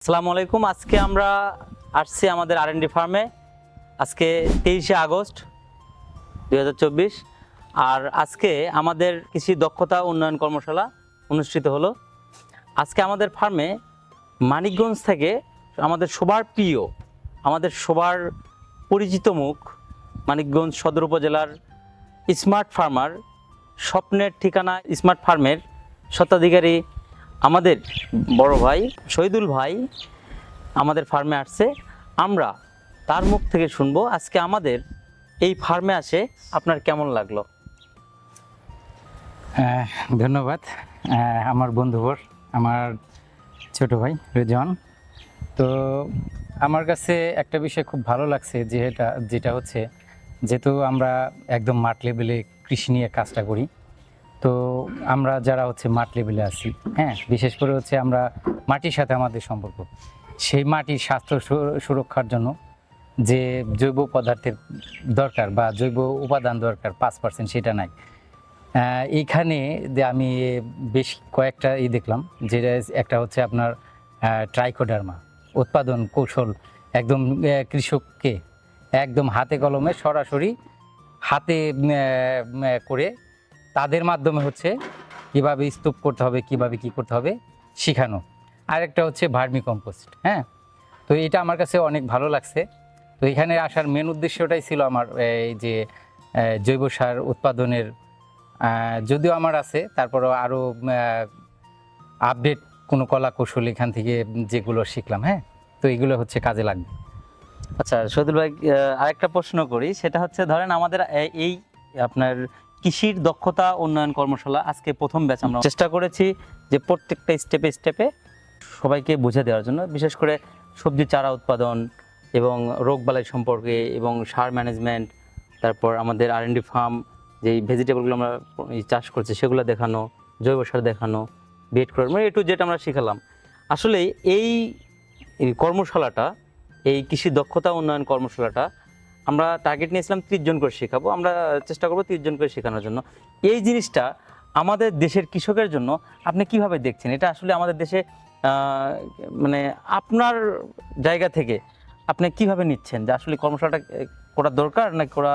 আসসালামু আলাইকুম। আজকে আমরা আসছি আমাদের আর&ডি ফার্মে। আজকে 23শে আগস্ট 2024। আর আজকে আমাদের কৃষি দক্ষতা উন্নয়ন কর্মশালা অনুষ্ঠিত হলো। আজকে আমাদের ফার্মে মানিকগঞ্জ থেকে আমাদের সবার প্রিয়, আমাদের সবার পরিচিত মুখ, মানিকগঞ্জ সদর উপজেলার স্মার্ট ফার্মার, স্বপ্নের ঠিকানা স্মার্ট ফার্মের স্বত্বাধিকারী আমাদের বড় ভাই শহীদুল ভাই আমাদের ফার্মে আসছে। আমরা তার মুখ থেকে শুনবো আজকে আমাদের এই ফার্মে আসে আপনার কেমন লাগলো। ধন্যবাদ আমার বন্ধুবর, আমার ছোট ভাই রেজন। তো আমার কাছে একটা বিষয় খুব ভালো লাগছে, যেটা হচ্ছে যেহেতু আমরা একদম মাঠ লেভেলে কৃষি নিয়ে কাজটা করি। তো আমরা যারা হচ্ছে মাঠ লেভেলে আছি, হ্যাঁ, বিশেষ করে হচ্ছে আমরা মাটির সাথে আমাদের সম্পর্ক, সেই মাটির স্বাস্থ্য সুরক্ষার জন্য যে জৈব পদার্থের দরকার বা জৈব উপাদান দরকার 5%, সেটা নাই এইখানে। যে আমি বেশ কয়েকটা দেখলাম, যেটা একটা হচ্ছে আপনার ট্রাইকোডার্মা উৎপাদন কৌশল, একদম কৃষককে একদম হাতে কলমে সরাসরি হাতে করে তাদের মাধ্যমে হচ্ছে কীভাবে স্তূপ করতে হবে, কিভাবে কি করতে হবে শেখানো। আরেকটা হচ্ছে ভার্মি কম্পোস্ট। হ্যাঁ, তো এটা আমার কাছে অনেক ভালো লাগছে। তো এখানে আসার মেন উদ্দেশ্যটাই ছিল আমার এই যে জৈব সার উৎপাদনের, যদিও আমার আছে, তারপরও আরও আপডেট কোনো কলা কৌশল এখান থেকে যেগুলো শিখলাম, হ্যাঁ, তো এগুলো হচ্ছে কাজে লাগবে। আচ্ছা শহীদুল ভাই, আরেকটা প্রশ্ন করি, সেটা হচ্ছে ধরেন আমাদের এই আপনার কৃষির দক্ষতা উন্নয়ন কর্মশালা আজকে প্রথম ব্যাচ। আমরা চেষ্টা করেছি যে প্রত্যেকটা স্টেপে স্টেপে সবাইকে বুঝে দেওয়ার জন্য, বিশেষ করে সবজি চারা উৎপাদন এবং রোগবালাই সম্পর্কে এবং সার ম্যানেজমেন্ট, তারপর আমাদের আর&ডি ফার্ম যেই ভেজিটেবলগুলো আমরা চাষ করছি সেগুলো দেখানো, জৈব সার দেখানো, বেড করার, মানে একটু যেটা আমরা শিখালাম। আসলে এই কর্মশালাটা, এই কৃষি দক্ষতা উন্নয়ন কর্মশালাটা আমরা টার্গেট নিয়েছিলাম 30 জন করে শেখাবো। আমরা চেষ্টা করবো 30 জন করে শেখানোর জন্য। এই জিনিসটা আমাদের দেশের কৃষকের জন্য আপনি কিভাবে দেখছেন? এটা আসলে আমাদের দেশে মানে আপনার জায়গা থেকে আপনি কিভাবে নিচ্ছেন যে আসলে কর্মশালাটা করা দরকার, না করা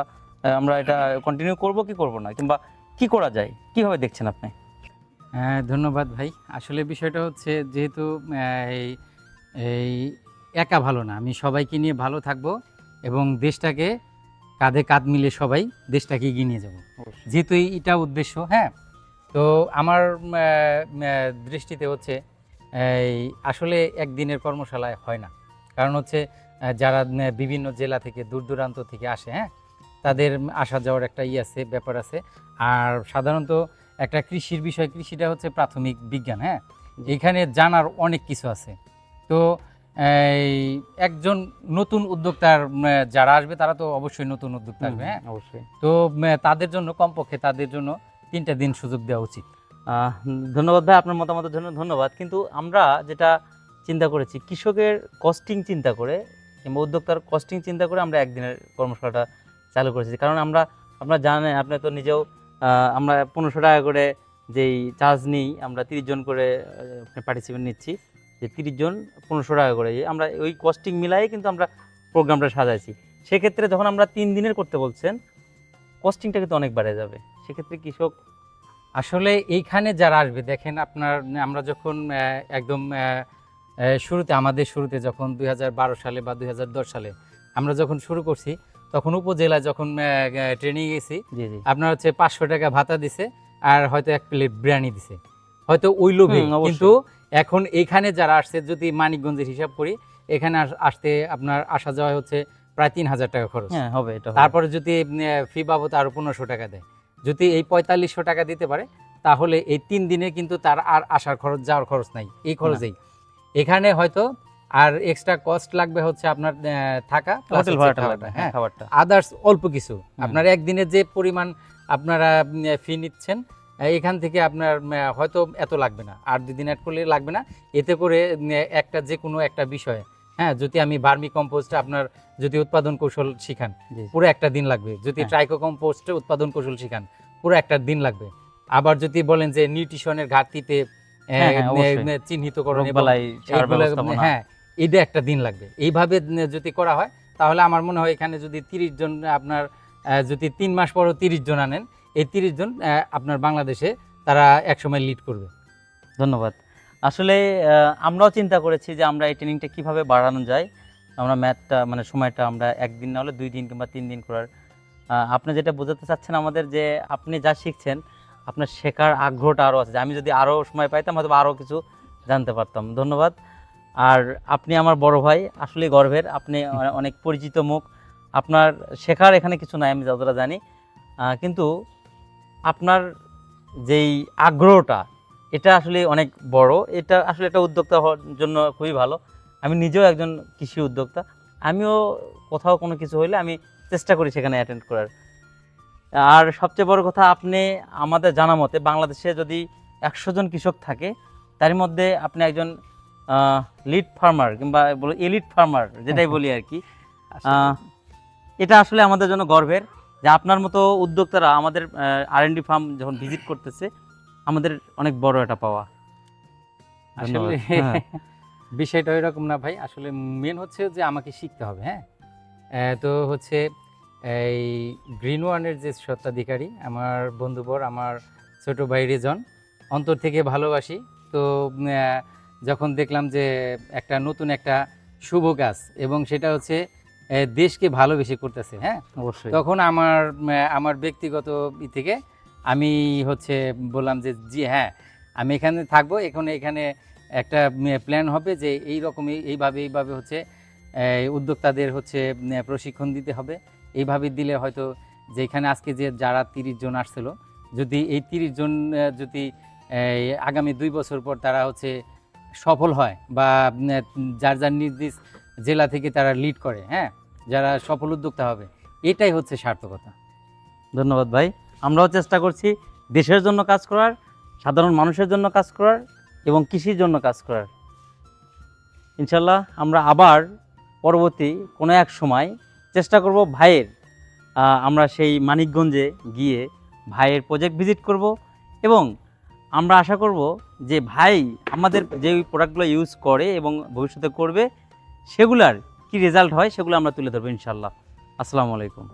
আমরা এটা কন্টিনিউ করব কি করব না, কিংবা কি করা যায়, কিভাবে দেখছেন আপনি? ধন্যবাদ ভাই। আসলে বিষয়টা হচ্ছে, যেহেতু এই এই একা ভালো না, আমি সবাইকে নিয়ে ভালো থাকবো এবং দেশটাকে কাঁধে কাঁধ মিলে সবাই দেশটাকে এগিয়ে নিয়ে যাব, যেহেতু এটা উদ্দেশ্য। হ্যাঁ, তো আমার দৃষ্টিতে হচ্ছে এই আসলে একদিনের কর্মশালায় হয় না। কারণ হচ্ছে যারা বিভিন্ন জেলা থেকে দূর দূরান্ত থেকে আসে, হ্যাঁ, তাদের আসা যাওয়ার একটা আছে, ব্যাপার আছে। আর সাধারণত একটা কৃষির বিষয়, কৃষিটা হচ্ছে প্রাথমিক বিজ্ঞান। হ্যাঁ, এখানে জানার অনেক কিছু আছে। তো এই একজন নতুন উদ্যোক্তার যারা আসবে, তারা তো অবশ্যই নতুন উদ্যোক্তা আসবে। হ্যাঁ, অবশ্যই। তো তাদের জন্য কমপক্ষে তাদের জন্য 3টা দিন সুযোগ দেওয়া উচিত। ধন্যবাদ ভাই, আপনার মতামতের জন্য ধন্যবাদ। কিন্তু আমরা যেটা চিন্তা করেছি, কৃষকের কস্টিং চিন্তা করে কিংবা উদ্যোক্তার কস্টিং চিন্তা করে আমরা একদিনের কর্মশালাটা চালু করেছি। কারণ আপনারা জানেন, আপনি তো নিজেও, আমরা 1500 টাকা করে যেই চার্জ নিই, আমরা 30 জন করে পার্টিসিপেন্ট নিচ্ছি, যে 30 জন 1500 টাকা করে, আমরা ওই কস্টিং মিলাই কিন্তু আমরা প্রোগ্রামটা সাজাইছি। সেক্ষেত্রে যখন আমরা 3 দিনের করতে বলছেন, কস্টিংটা কিন্তু অনেক বাড়ে যাবে। সেক্ষেত্রে কৃষক আসলে এইখানে যারা আসবে, দেখেন আপনার, আমরা যখন একদম শুরুতে, আমাদের শুরুতে যখন 2012 সালে বা 2010 সালে আমরা যখন শুরু করছি, তখন উপজেলায় যখন ট্রেনিং গেছি, আপনার হচ্ছে 500 টাকা ভাতা দিছে আর হয়তো 1 প্লেট বিরিয়ানি দিছে, হয়তো ওই লোভে। কিন্তু এখন এইখানে যারা আসছে, যদি মানিকগঞ্জের হিসাব করি, এখানে আসতে আপনার আসা যাওয়া হচ্ছে প্রায় 3000 টাকা খরচ হবে। তারপরে যদি ফি বাবদ আরো 1500 টাকা দেয়, যদি এই 4500 টাকা দিতে পারে, তাহলে এই 3 দিনে কিন্তু তার আর আসার খরচ, যাওয়ার খরচ নাই, এই খরচেই। এখানে হয়তো আর এক্সট্রা কস্ট লাগবে হচ্ছে আপনার থাকা, হোটেল ভাড়াটা লাগবে, হ্যাঁ, খাবারটা, আদার্স অল্প কিছু। আপনার একদিনে যে পরিমাণ আপনারা ফি নিচ্ছেন, এখান থেকে আপনার হয়তো এত লাগবে না, আর 2 দিন অ্যাড করলে লাগবে না। এতে করে একটা যে কোনো একটা বিষয়ে, হ্যাঁ, যদি আমি ভার্মি কম্পোস্ট আপনার যদি উৎপাদন কৌশল শিখান, পুরো একটা দিন লাগবে। যদি ট্রাইকো কম্পোস্ট উৎপাদন কৌশল শিখান, পুরো একটা দিন লাগবে। আবার যদি বলেন যে নিউট্রিশনের ঘাটতিতে চিহ্নিতকরণ, হ্যাঁ, ঈদে একটা দিন লাগবে। এইভাবে যদি করা হয় তাহলে আমার মনে হয় এখানে যদি 30 জন আপনার যদি 3 মাস পরও 30 জন আনেন, এই 30 জন আপনার বাংলাদেশে তারা একসময় লিড করবে। ধন্যবাদ। আসলে আমরাও চিন্তা করেছি যে আমরা এই ট্রেনিংটা কিভাবে বাড়ানো যায়। আমরা ম্যাথটা মানে সময়টা আমরা 1 দিন না হলে 2 দিন কিংবা 3 দিন করার। আপনি যেটা বোঝাতে চাচ্ছেন আমাদের যে আপনি যা শিখছেন আপনার শেখার আগ্রহটা আরও আছে, যে আমি যদি আরও সময় পাইতাম হয়তো আরও কিছু জানতে পারতাম। ধন্যবাদ। আর আপনি আমার বড় ভাই, আসলে গর্বের, আপনি অনেক পরিচিত মুখ। আপনার শেখার এখানে কিছু নাই আমি যতটা জানি, কিন্তু আপনার যেই আগ্রহটা এটা আসলে অনেক বড়। এটা আসলে একটা উদ্যোক্তা হওয়ার জন্য খুবই ভালো। আমি নিজেও একজন কৃষি উদ্যোক্তা, আমিও কোথাও কোনো কিছু হইলে আমি চেষ্টা করি সেখানে অ্যাটেন্ড করার। আর সবচেয়ে বড় কথা, আপনি আমাদের জানা মতে বাংলাদেশে যদি 100 জন কৃষক থাকে তার মধ্যে আপনি একজন লিড ফার্মার কিংবা বলো এলিট ফার্মার যেটাই বলি আর কি। এটা আসলে আমাদের জন্য গর্বের যে আপনার মতো উদ্যোক্তারা আমাদের R&D ফার্ম যখন ভিজিট করতেছে, আমাদের অনেক বড় এটা পাওয়া। ধন্যবাদ। আসলে হ্যাঁ। বিষয়টা এরকম না ভাই, আসলে মেন হচ্ছে যে আমাকে শিখতে হবে। হ্যাঁ, তো হচ্ছে এই গ্রিন ওয়ানের যে স্বত্বাধিকারী আমার বন্ধুবর, আমার ছোট ভাই রেজন, অন্তর থেকে ভালোবাসি। তো যখন দেখলাম যে একটা নতুন একটা শুভ কাজ এবং সেটা হচ্ছে দেশকে ভালোবেসে করতেছে, হ্যাঁ, অবশ্যই। তখন আমার ব্যক্তিগত থেকে আমি হচ্ছে বললাম যে জি হ্যাঁ, আমি এখানে থাকবো। এখানে একটা প্ল্যান হবে যে এইভাবে হচ্ছে উদ্যোক্তাদের হচ্ছে প্রশিক্ষণ দিতে হবে। এইভাবে দিলে হয়তো যেখানে আজকে যে যারা 30 জন আসছিল, যদি এই 30 জন যদি আগামী 2 বছর পর তারা হচ্ছে সফল হয় বা যার যার নির্দিষ্ট জেলা থেকে তারা লিড করে, হ্যাঁ, যারা সফল উদ্যোক্তা হবে, এটাই হচ্ছে সার্থকতা। ধন্যবাদ ভাই। আমরাও চেষ্টা করছি দেশের জন্য কাজ করার, সাধারণ মানুষের জন্য কাজ করার এবং কৃষির জন্য কাজ করার। ইনশাল্লাহ আমরা আবার পরবর্তী কোনো এক সময় চেষ্টা করব ভাইয়ের, আমরা সেই মানিকগঞ্জে গিয়ে ভাইয়ের প্রজেক্ট ভিজিট করব এবং আমরা আশা করব যে ভাই আমাদের যে প্রোডাক্টগুলো ইউজ করে এবং ভবিষ্যতে করবে সেগুলার কি রেজাল্ট হয় সেগুলো আমরা তুলে ধরবো ইনশাল্লাহ। আসসালামু আলাইকুম।